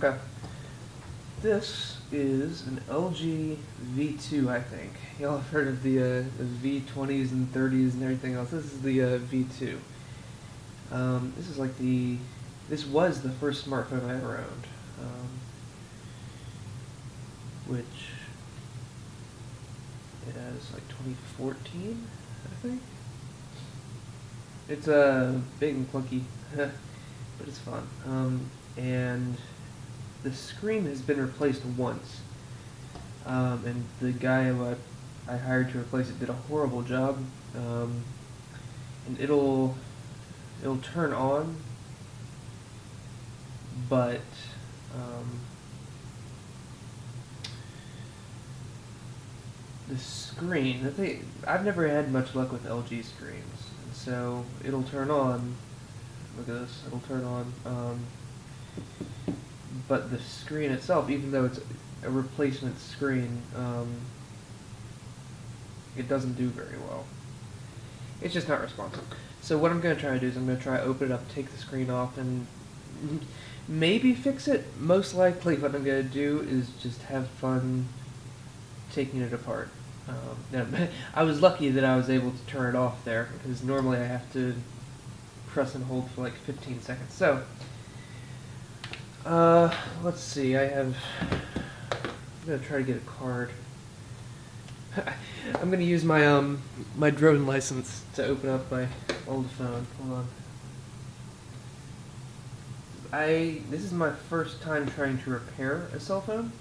Okay. This is an LG V2, I think. Y'all have heard of the V20s and 30s and everything else. This is the V2. This is like this was the first smartphone I ever owned, which is like 2014, I think. It's big and clunky, but it's fun. And the screen has been replaced once, and the guy who I hired to replace it did a horrible job. And it'll turn on, but the screen, I've never had much luck with LG screens, and so it'll turn on. Look at this, it'll turn on. But the screen itself, even though it's a replacement screen, it doesn't do very well. It's just not responsive. So what I'm going to try to do is I'm going to try to open it up, take the screen off, and maybe fix it. Most likely what I'm going to do is just have fun taking it apart. I was lucky that I was able to turn it off there, because normally I have to press and hold for like 15 seconds. So, let's see, I'm going to try to get a card. I'm going to use my my drone license to open up my old phone. Hold on. This is my first time trying to repair a cell phone.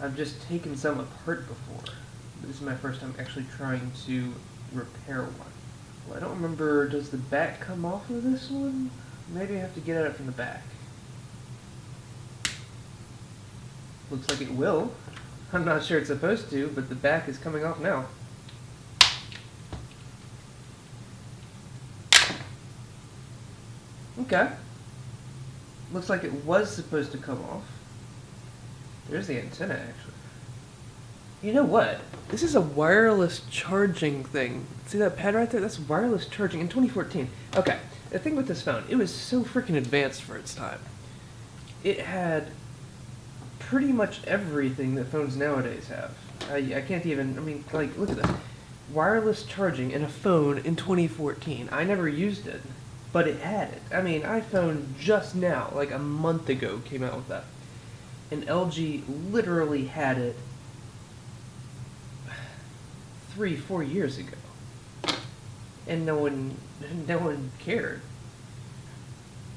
I've just taken some apart before. This is my first time actually trying to repair one. Well, I don't remember, does the back come off of this one? Maybe I have to get at it from the back. Looks like it will. I'm not sure it's supposed to, but the back is coming off now. Okay. Looks like it was supposed to come off. There's the antenna, actually. You know what? This is a wireless charging thing. See that pad right there? That's wireless charging in 2014. Okay, the thing with this phone, it was so freaking advanced for its time. It had pretty much everything that phones nowadays have. I can't even, I mean, like, look at this. Wireless charging in a phone in 2014. I never used it, but it had it. I mean, iPhone just now, like a month ago, came out with that. And LG literally had it 3-4 years ago, and no one cared.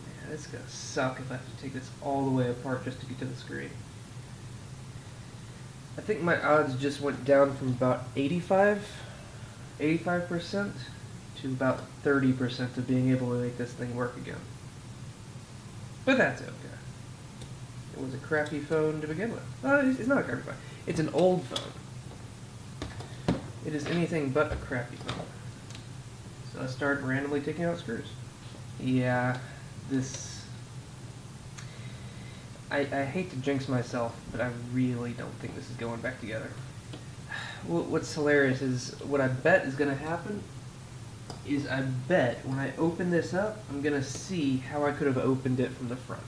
Man, it's gonna suck if I have to take this all the way apart just to get to the screen. I think my odds just went down from about 85% to about 30% of being able to make this thing work again. But that's okay. It was a crappy phone to begin with. It's not a crappy phone. It's an old phone. It is anything but a crappy phone. So I started randomly taking out screws. Yeah, I hate to jinx myself, but I really don't think this is going back together. What's hilarious is, what I bet is going to happen is, I bet when I open this up, I'm going to see how I could have opened it from the front.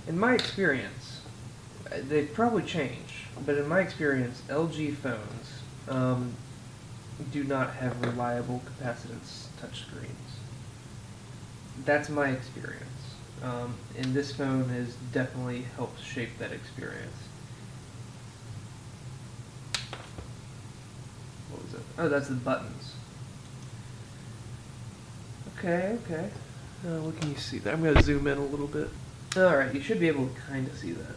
In my experience, they've probably changed, but in my experience, LG phones do not have reliable capacitance touchscreens. That's my experience. And this phone has definitely helped shape that experience. What was it? Oh, that's the buttons. Okay. What can you see there? I'm going to zoom in a little bit. Alright, you should be able to kind of see that.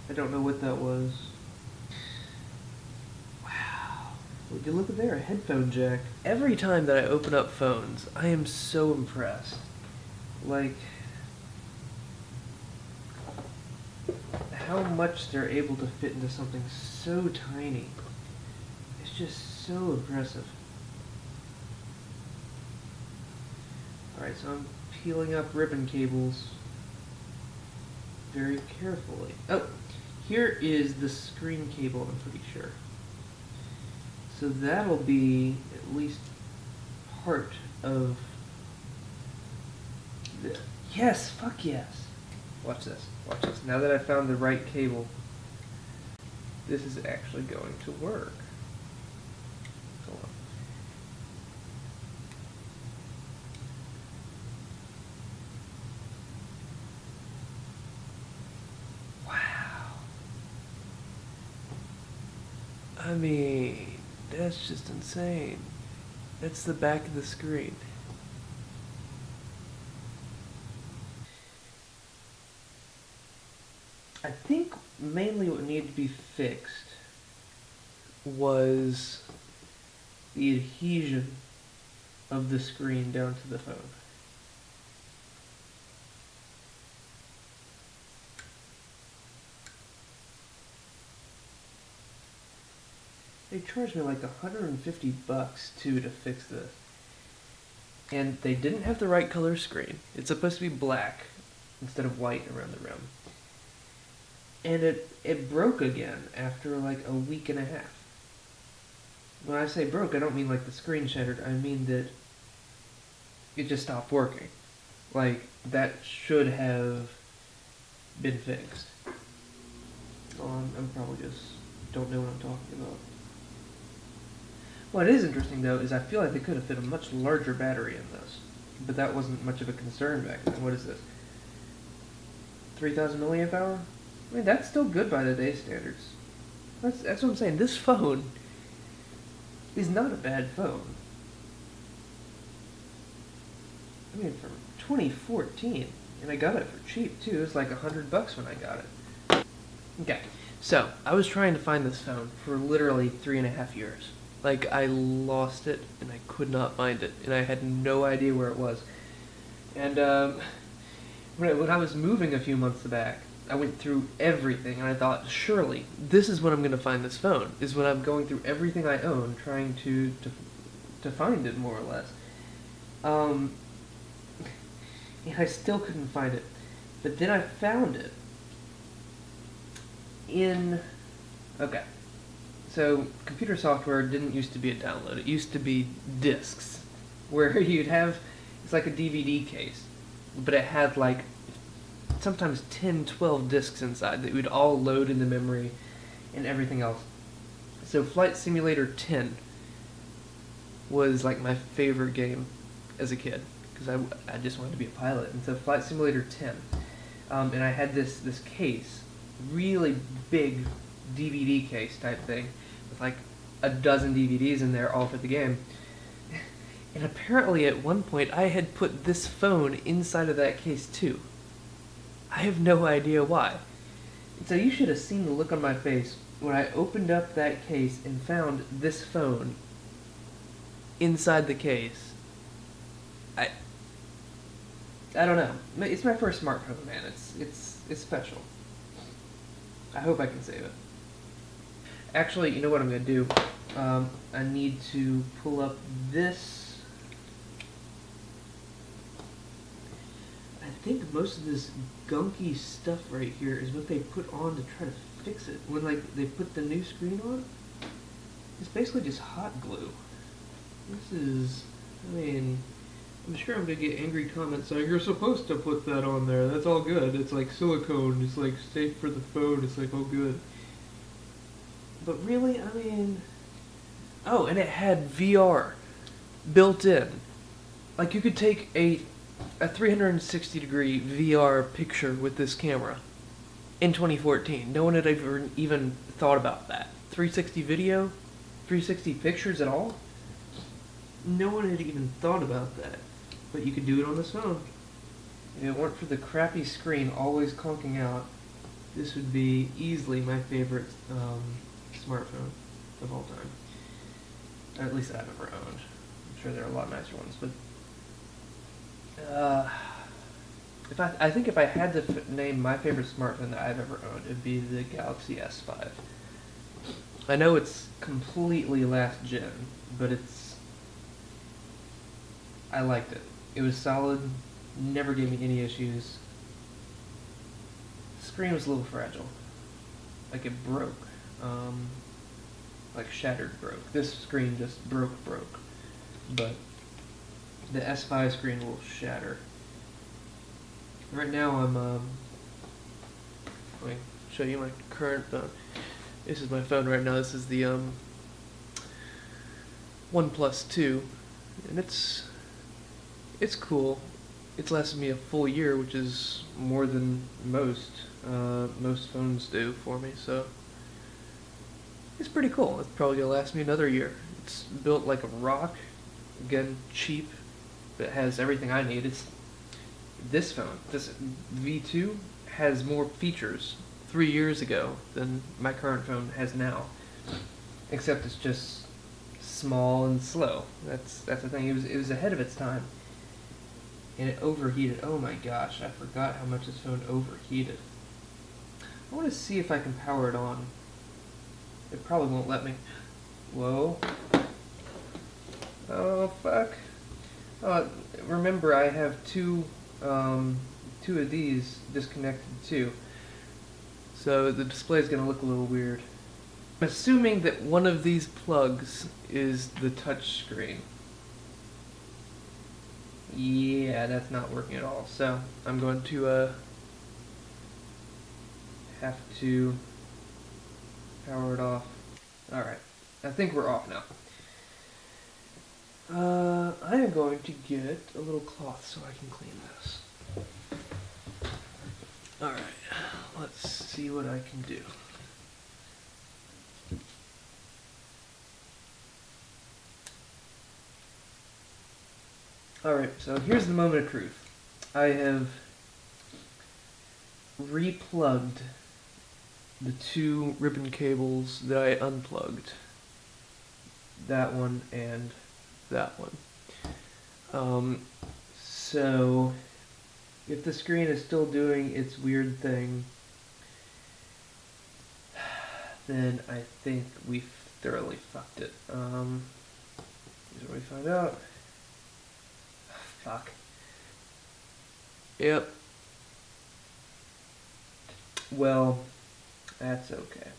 I don't know what that was. Wow. Would you look at there? A headphone jack. Every time that I open up phones, I am so impressed. Like, how much they're able to fit into something so tiny. It's just so impressive. Alright, so I'm peeling up ribbon cables very carefully. Oh, here is the screen cable, I'm pretty sure. So that'll be at least part of the... Yes, fuck yes. Watch this. Watch this. Now that I found the right cable, this is actually going to work. Hold on. Wow. I mean, that's just insane. That's the back of the screen. I think mainly what needed to be fixed was the adhesion of the screen down to the phone. They charged me like $150 too to fix this. And they didn't have the right color screen. It's supposed to be black instead of white around the rim. And it broke again after like a week and a half. When I say broke, I don't mean like the screen shattered. I mean that it just stopped working. Like, that should have been fixed. Oh, I'm probably just don't know what I'm talking about. What is interesting though is I feel like they could have fit a much larger battery in this. But that wasn't much of a concern back then. What is this? 3,000 milliamp hour? I mean, that's still good by today's standards. That's what I'm saying. This phone is not a bad phone. I mean, from 2014, and I got it for cheap too. It was like $100 when I got it. Okay, so I was trying to find this phone for literally 3.5 years. Like, I lost it and I could not find it, and I had no idea where it was. And when I was moving a few months back, I went through everything, and I thought, surely, this is when I'm going to find this phone, is when I'm going through everything I own, trying to find it, more or less. And I still couldn't find it. But then I found it in... Okay. So, computer software didn't used to be a download. It used to be discs, where you'd have... It's like a DVD case, but it had, like, sometimes 10, 12 discs inside that would all load into memory and everything else. So Flight Simulator 10 was like my favorite game as a kid, because I just wanted to be a pilot. And so Flight Simulator 10, and I had this case, really big DVD case type thing, with like a dozen DVDs in there, all for the game. And apparently at one point I had put this phone inside of that case too. I have no idea why. And so you should have seen the look on my face when I opened up that case and found this phone inside the case. I don't know. It's my first smartphone, man. It's special. I hope I can save it. Actually, you know what I'm going to do? I need to pull up this. I think most of this gunky stuff right here is what they put on to try to fix it. When like they put the new screen on, it's basically just hot glue. This is, I mean, I'm sure I'm gonna get angry comments saying you're supposed to put that on there. That's all good. It's like silicone. It's like safe for the phone. It's like, oh good. But really, I mean, oh, and it had VR built in. Like you could take a 360-degree VR picture with this camera in 2014. No one had ever even thought about that. 360 video? 360 pictures at all? No one had even thought about that. But you could do it on this phone. If it weren't for the crappy screen always conking out, this would be easily my favorite smartphone of all time. At least that I've ever owned. I'm sure there are a lot nicer ones, but I think if I had to name my favorite smartphone that I've ever owned, it'd be the Galaxy S5. I know it's completely last gen, but I liked it. It was solid, never gave me any issues. The screen was a little fragile. Like it broke. Like shattered broke. This screen just broke. But the S5 screen will shatter. Right now I'm let me show you my current phone. This is my phone right now. This is the OnePlus 2, and it's cool. It's lasted me a full year, which is more than most phones do for me. So it's pretty cool. It's probably gonna last me another year. It's built like a rock. Again, cheap. But it has everything I need. It's this phone. This V2 has more features 3 years ago than my current phone has now. Except it's just small and slow. That's the thing. It was ahead of its time. And it overheated. Oh my gosh, I forgot how much this phone overheated. I want to see if I can power it on. It probably won't let me. Whoa. Oh fuck. Remember I have two of these disconnected too. So the display is going to look a little weird. I'm assuming that one of these plugs is the touch screen. Yeah, that's not working at all. So I'm going to have to power it off. Alright, I think we're off now. I am going to get a little cloth so I can clean this. Alright, let's see what I can do. Alright, so here's the moment of truth. I have replugged the two ribbon cables that I unplugged. That one and that one. So if the screen is still doing its weird thing, then I think we've thoroughly fucked it. Here's where we find out. Fuck. Yep. Well, that's okay.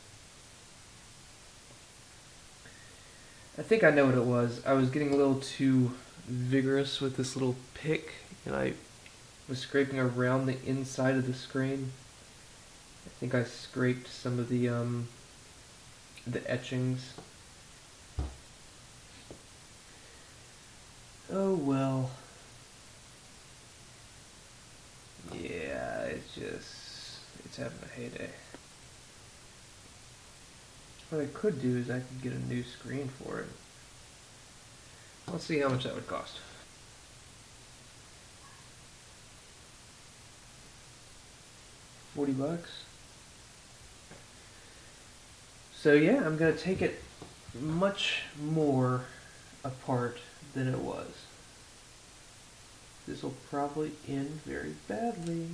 I think I know what it was. I was getting a little too vigorous with this little pick, and I was scraping around the inside of the screen. I think I scraped some of the etchings. Oh well. Yeah, it's having a heyday. What I could do is I could get a new screen for it. Let's see how much that would cost. $40. So yeah, I'm gonna take it much more apart than it was. This will probably end very badly.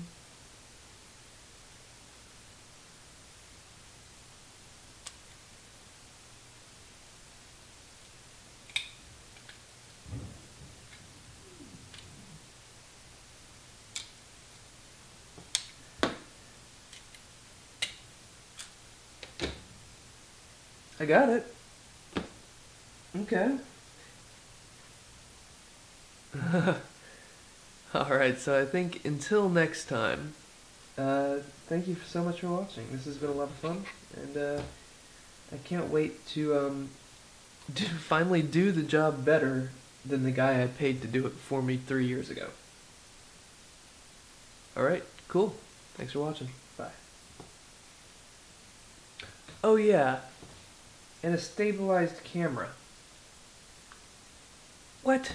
I got it. Okay. Alright, so I think until next time, thank you so much for watching. This has been a lot of fun, and I can't wait to finally do the job better than the guy I paid to do it for me 3 years ago. Alright, cool. Thanks for watching. Bye. Oh yeah, and a stabilized camera. What?